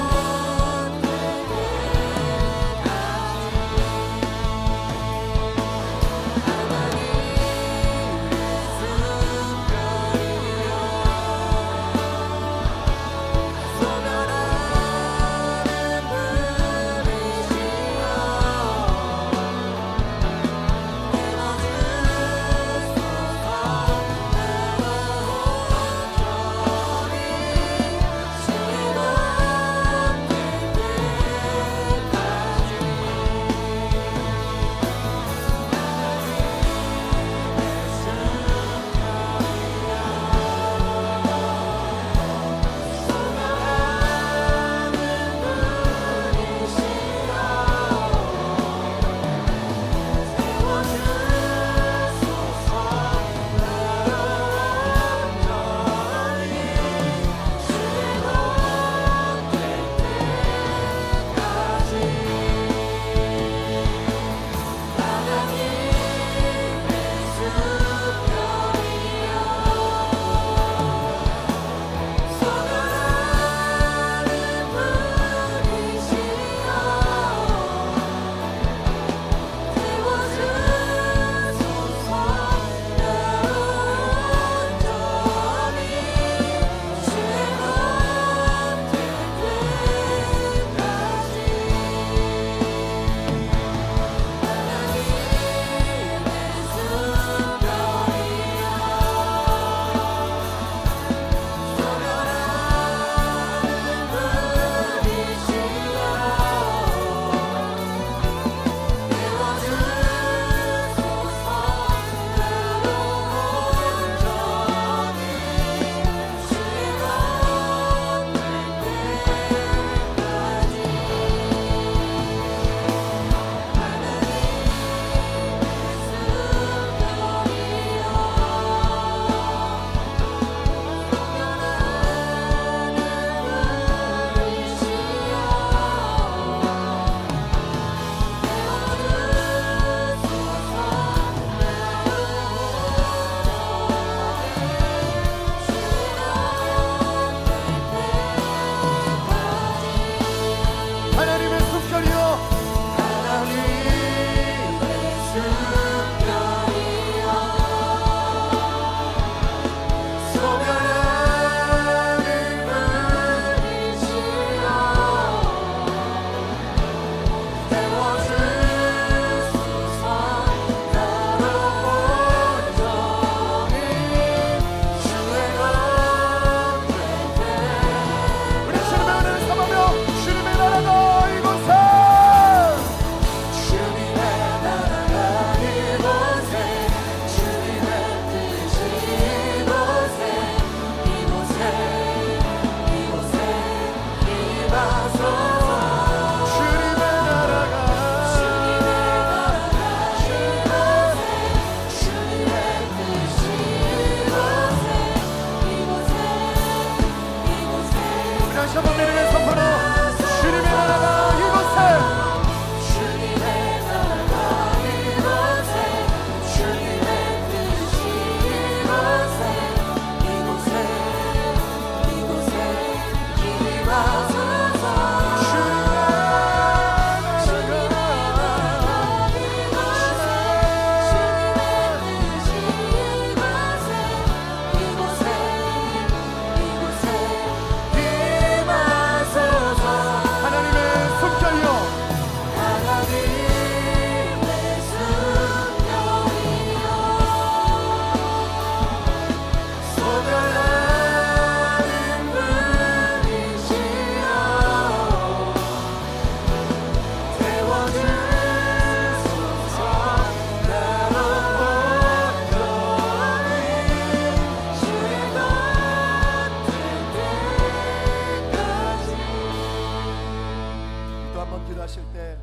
또 한 번 기도하실 때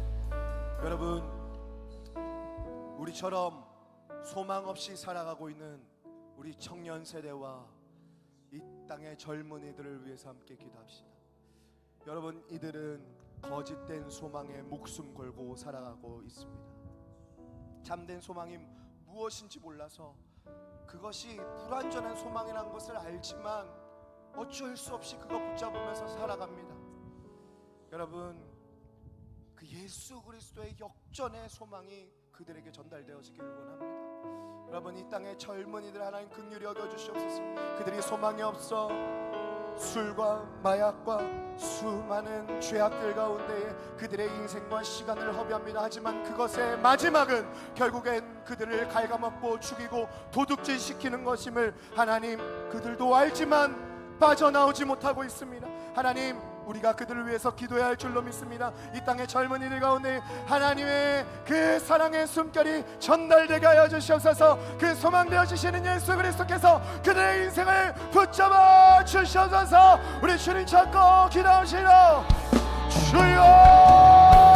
여러분, 우리처럼 소망 없이 살아가고 있는 우리 청년 세대와 이 땅의 젊은이들을 위해서 함께 기도합시다. 여러분, 이들은 거짓된 소망에 목숨 걸고 살아가고 있습니다. 참된 소망이 무엇인지 몰라서 그것이 불완전한 소망이라는 것을 알지만 어쩔 수 없이 그거 붙잡으면서 살아갑니다. 여러분, 그 예수 그리스도의 역전의 소망이 그들에게 전달되어지기를 원합니다. 여러분, 이 땅의 젊은이들 하나님 긍휼히 여겨주시옵소서. 그들이 소망이 없어 술과 마약과 수많은 죄악들 가운데에 그들의 인생과 시간을 허비합니다. 하지만 그것의 마지막은 결국엔 그들을 갉아먹고 죽이고 도둑질시키는 것임을 하나님 그들도 알지만 빠져나오지 못하고 있습니다. 하나님, 우리가 그들을 위해서 기도해야 할 줄로 믿습니다. 이 땅의 젊은이들 가운데 하나님의 그 사랑의 숨결이 전달되게 하여 주시옵소서. 그 소망되어 주시는 예수 그리스도께서 그들의 인생을 붙잡아 주시옵소서. 우리 주님 찾고 기도합시다. 주여,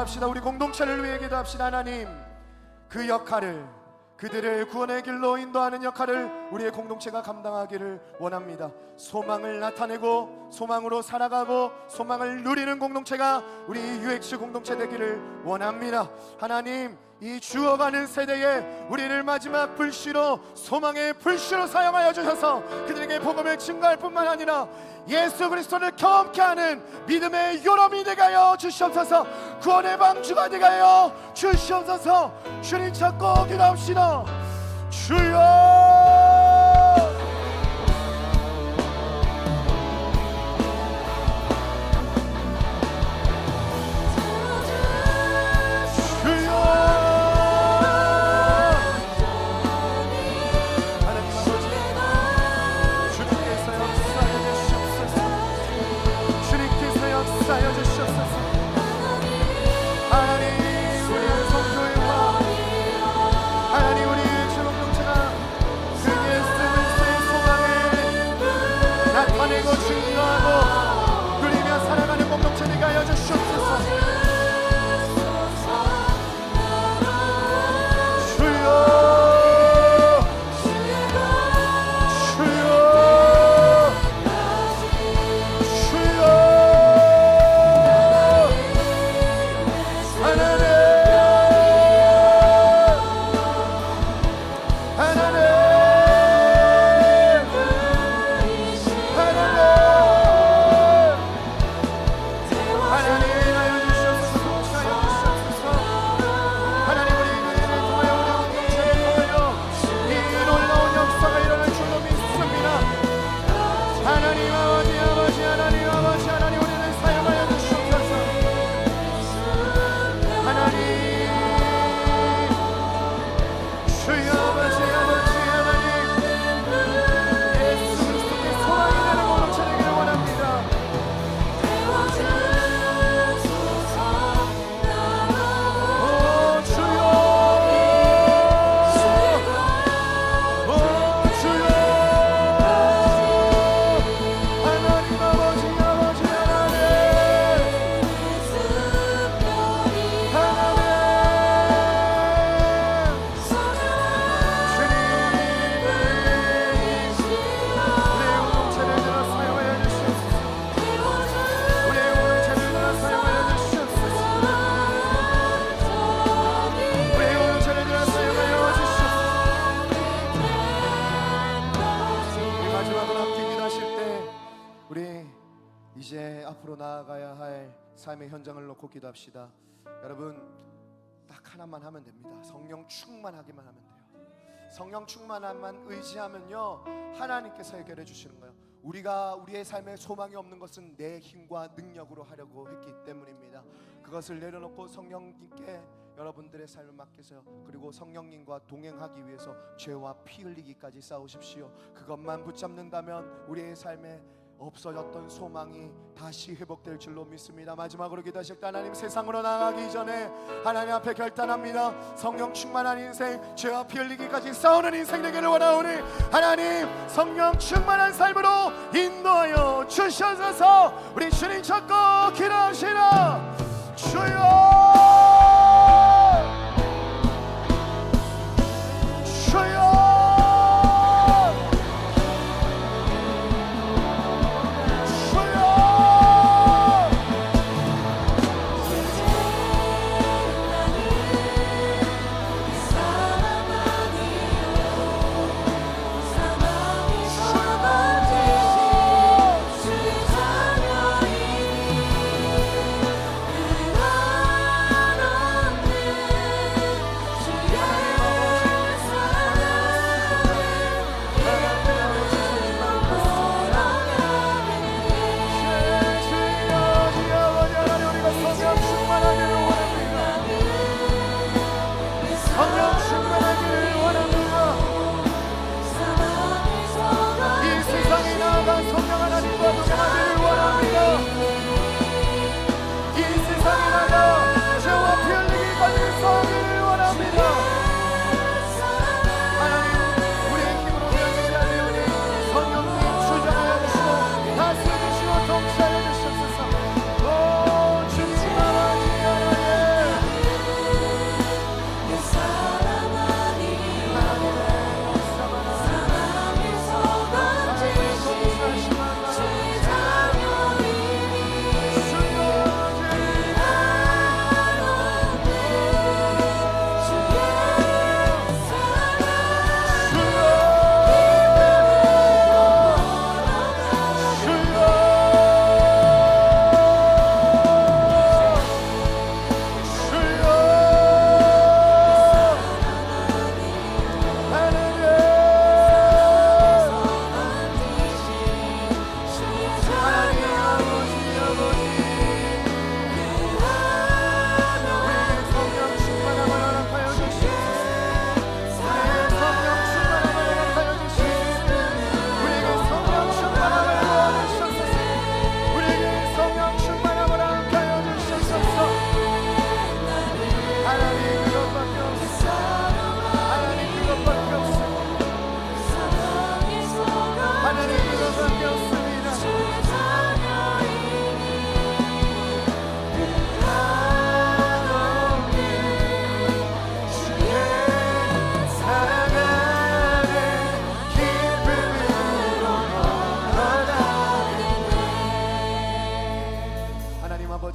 기도합시다. 우리 공동체를 위해 기도합시다. 하나님, 그 역할을, 그들을 구원의 길로 인도하는 역할을 우리의 공동체가 감당하기를 원합니다. 소망을 나타내고 소망으로 살아가고 소망을 누리는 공동체가 우리 UX 공동체 되기를 원합니다. 하나님, 이 죽어가는 세대에 우리를 마지막 불씨로, 소망의 불씨로 사용하여 주셔서 그들에게 복음을 증거할 뿐만 아니라 예수 그리스도를 경험케 하는 믿음의 요람이 되게 하여 주시옵소서. 구원의 방주가 되게 하여 주시옵소서. 주님 찾고 기도합시다. 주여, 역사하여 주시옵소서. 하나님, 우리의 성도회와 나아가야 할 삶의 현장을 놓고 기도합시다. 여러분 딱 하나만 하면 됩니다. 성령 충만하기만 하면 돼요. 성령 충만함만 의지하면요 하나님께서 해결해 주시는 거예요. 우리가 우리의 삶에 소망이 없는 것은 내 힘과 능력으로 하려고 했기 때문입니다. 그것을 내려놓고 성령님께 여러분들의 삶을 맡기세요. 그리고 성령님과 동행하기 위해서 죄와 피 흘리기까지 싸우십시오. 그것만 붙잡는다면 우리의 삶에 없어졌던 소망이 다시 회복될 줄로 믿습니다. 마지막으로 기도하실 때 하나님, 세상으로 나가기 전에 하나님 앞에 결단합니다. 성령 충만한 인생, 죄와 피 흘리기까지 싸우는 인생 되기를 원하오니 하나님 성령 충만한 삶으로 인도하여 주셔서 우리 주님 찾고 기도하시라. 주여 주여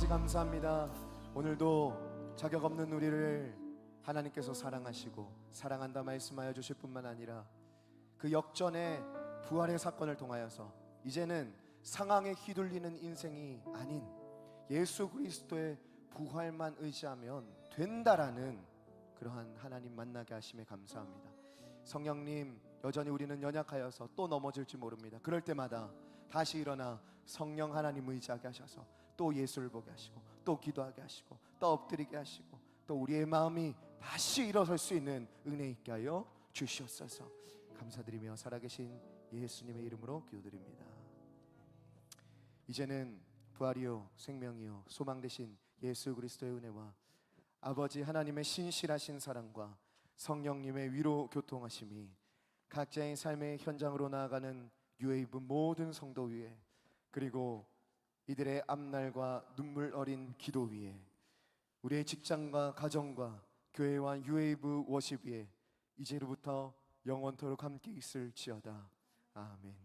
감사합니다. 오늘도 자격 없는 우리를 하나님께서 사랑하시고 사랑한다 말씀하여 주실 뿐만 아니라 그 역전의 부활의 사건을 통하여서 이제는 상황에 휘둘리는 인생이 아닌 예수 그리스도의 부활만 의지하면 된다라는 그러한 하나님 만나게 하심에 감사합니다. 성령님, 여전히 우리는 연약하여서 또 넘어질지 모릅니다. 그럴 때마다 다시 일어나 성령 하나님 의지하게 하셔서 또 예수를 보게 하시고 또 기도하게 하시고 또 엎드리게 하시고 또 우리의 마음이 다시 일어설 수 있는 은혜 있게 하여 주시옵소서. 감사드리며 살아계신 예수님의 이름으로 기도드립니다. 이제는 부활이요 생명이요 소망 되신 예수 그리스도의 은혜와 아버지 하나님의 신실하신 사랑과 성령님의 위로 교통하심이 각자의 삶의 현장으로 나아가는 유에이브 모든 성도 위에, 그리고 이들의 앞날과 눈물 어린 기도 위에, 우리의 직장과 가정과 교회와 유에이브 워십 위에 이제로부터 영원토록 함께 있을지어다. 아멘.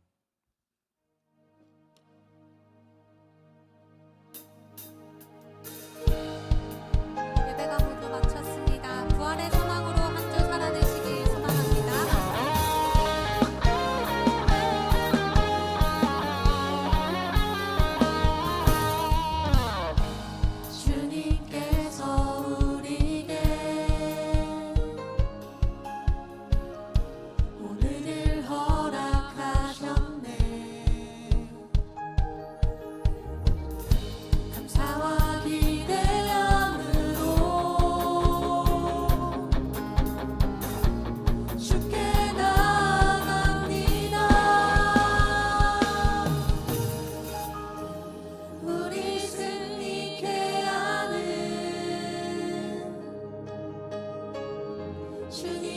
예배가 모두 마쳤습니다. 부활의 소망으로 한 주 살아내시길 소망합니다. 주님